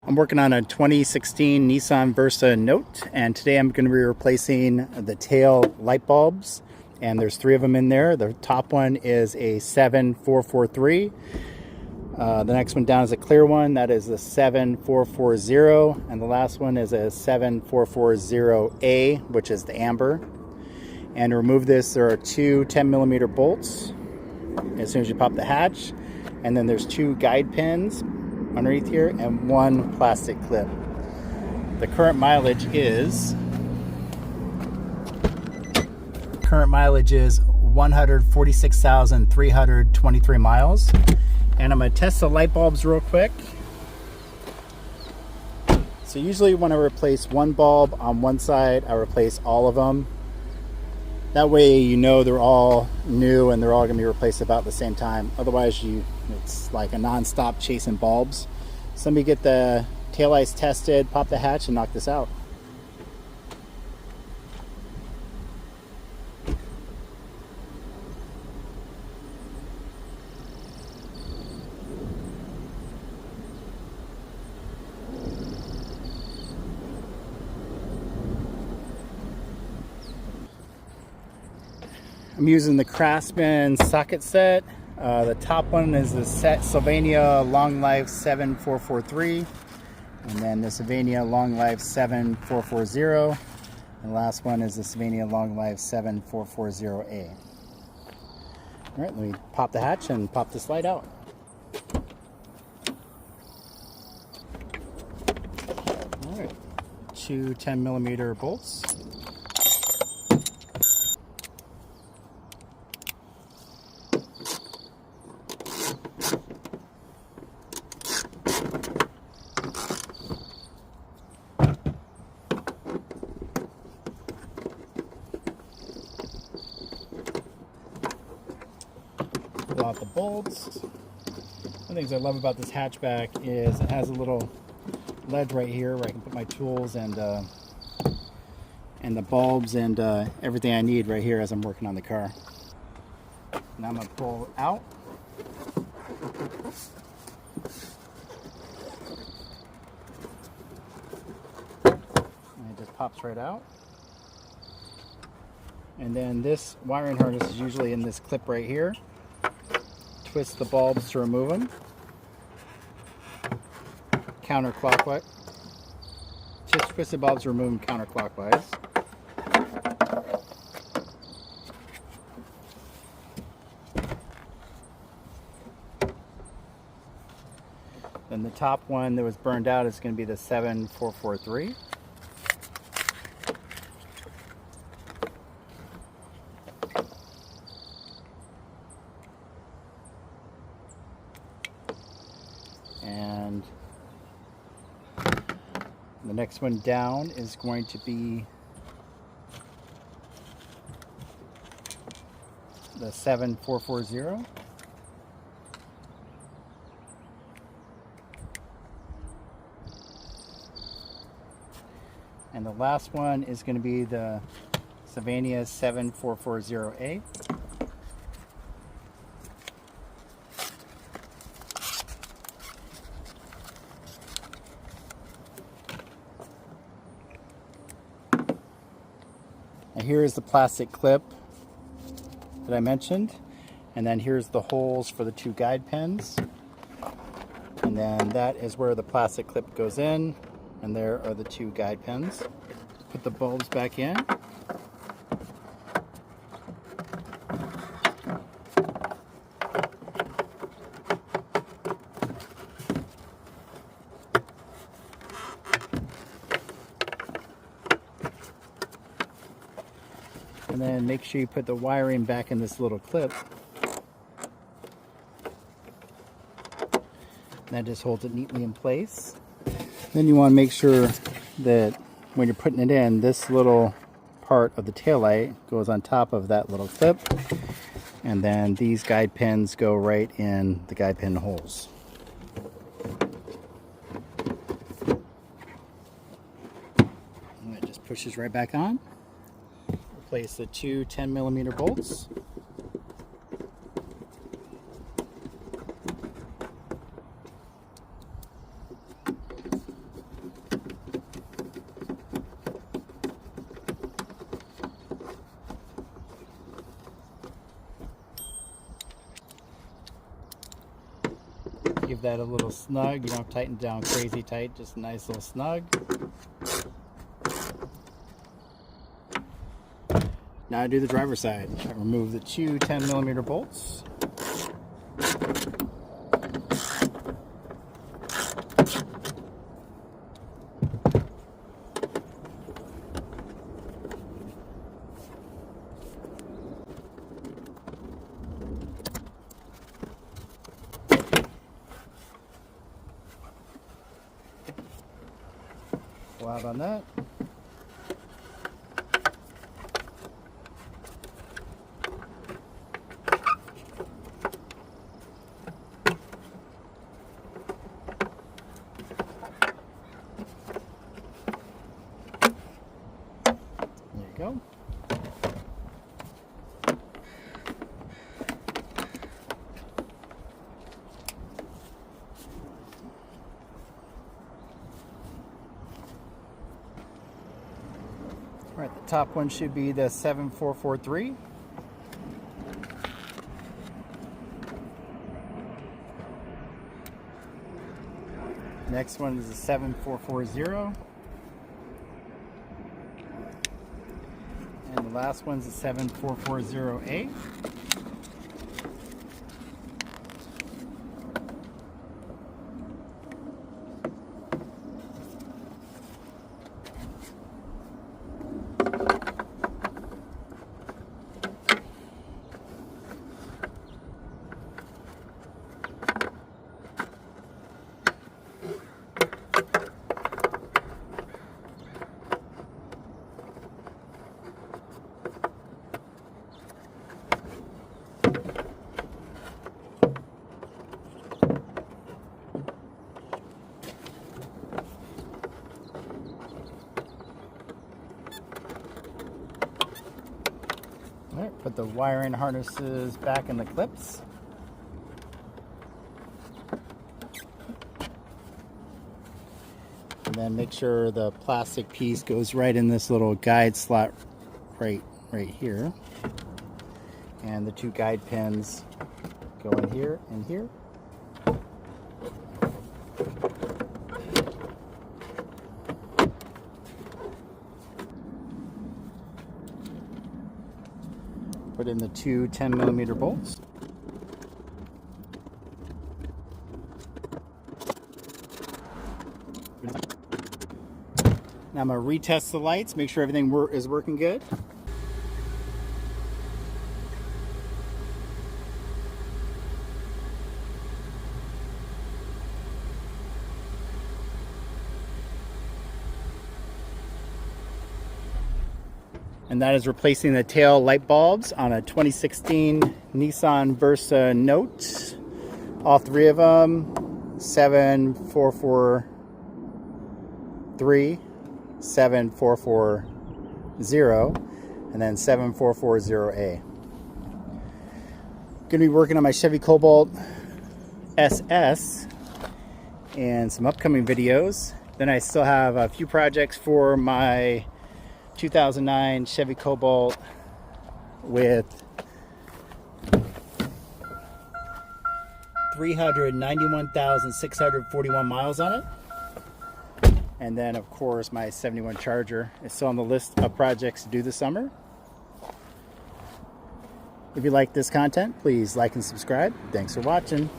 I'm working on a 2016 Nissan Versa Note, and today I'm going to be replacing the tail light bulbs, and there's 3 of them in there. The top one is a 7443. The next one down is a clear one, that is the 7440, and the last one is a 7440A, which is the amber. And to remove this, there are 2 10mm bolts as soon as you pop the hatch, and then there's 2 guide pins underneath here and 1 plastic clip. The current mileage is 146,323 miles. And I'm going to test the light bulbs real quick. So usually when I replace one bulb on one side, I replace all of them. That way you know they're all new and they're all going to be replaced about the same time. Otherwise it's like a non-stop chasing bulbs. So let me get the taillights tested, pop the hatch, and knock this out. I'm using the Craftsman socket set. The top one is the Sylvania Long Life 7443, and then the Sylvania Long Life 7440, and the last one is the Sylvania Long Life 7440A. All right, let me pop the hatch and pop this light out. All right, 2 10mm bolts. Pull out the bolts. One of the things I love about this hatchback is it has a little ledge right here where I can put my tools and the bulbs and everything I need right here as I'm working on the car. Now I'm going to pull it out. And it just pops right out. And then this wiring harness is usually in this clip right here. Twist the bulbs to remove them. Counterclockwise. Just twist the bulbs to remove them counterclockwise. Then the top one that was burned out is going to be the 7443. And the next one down is going to be the 7440. And the last one is going to be the Sylvania 7440A. And here is the plastic clip that I mentioned, and then here's the holes for the 2 guide pins, and then that is where the plastic clip goes in, and there are the 2 guide pins. Put the bulbs back in. And then make sure you put the wiring back in this little clip. That just holds it neatly in place. Then you want to make sure that when you're putting it in, this little part of the taillight goes on top of that little clip. And then these guide pins go right in the guide pin holes. And it just pushes right back on. Replace the 2 10mm bolts. that a little snug. You don't tighten down crazy tight, just a nice little snug. Now I do the driver's side. I remove the two 10mm bolts. Pull out on that. There you go. All right, the top one should be the 7443. Next one is the 7440. And the last one's the 7440A. All right, put the wiring harnesses back in the clips. And then make sure the plastic piece goes right in this little guide slot right here. And the two guide pins go in here and here. Put in the two 10mm bolts. Now I'm going to retest the lights, make sure everything is working good. And that is replacing the tail light bulbs on a 2016 Nissan Versa Note. All three of them, 7443, 7440, and then 7440A. Going to be working on my Chevy Cobalt SS and some upcoming videos. Then I still have a few projects for my 2009 Chevy Cobalt with 391,641 miles on it. And then of course my 71 Charger is still on the list of projects to do this summer. If you like this content, please like and subscribe. Thanks for watching.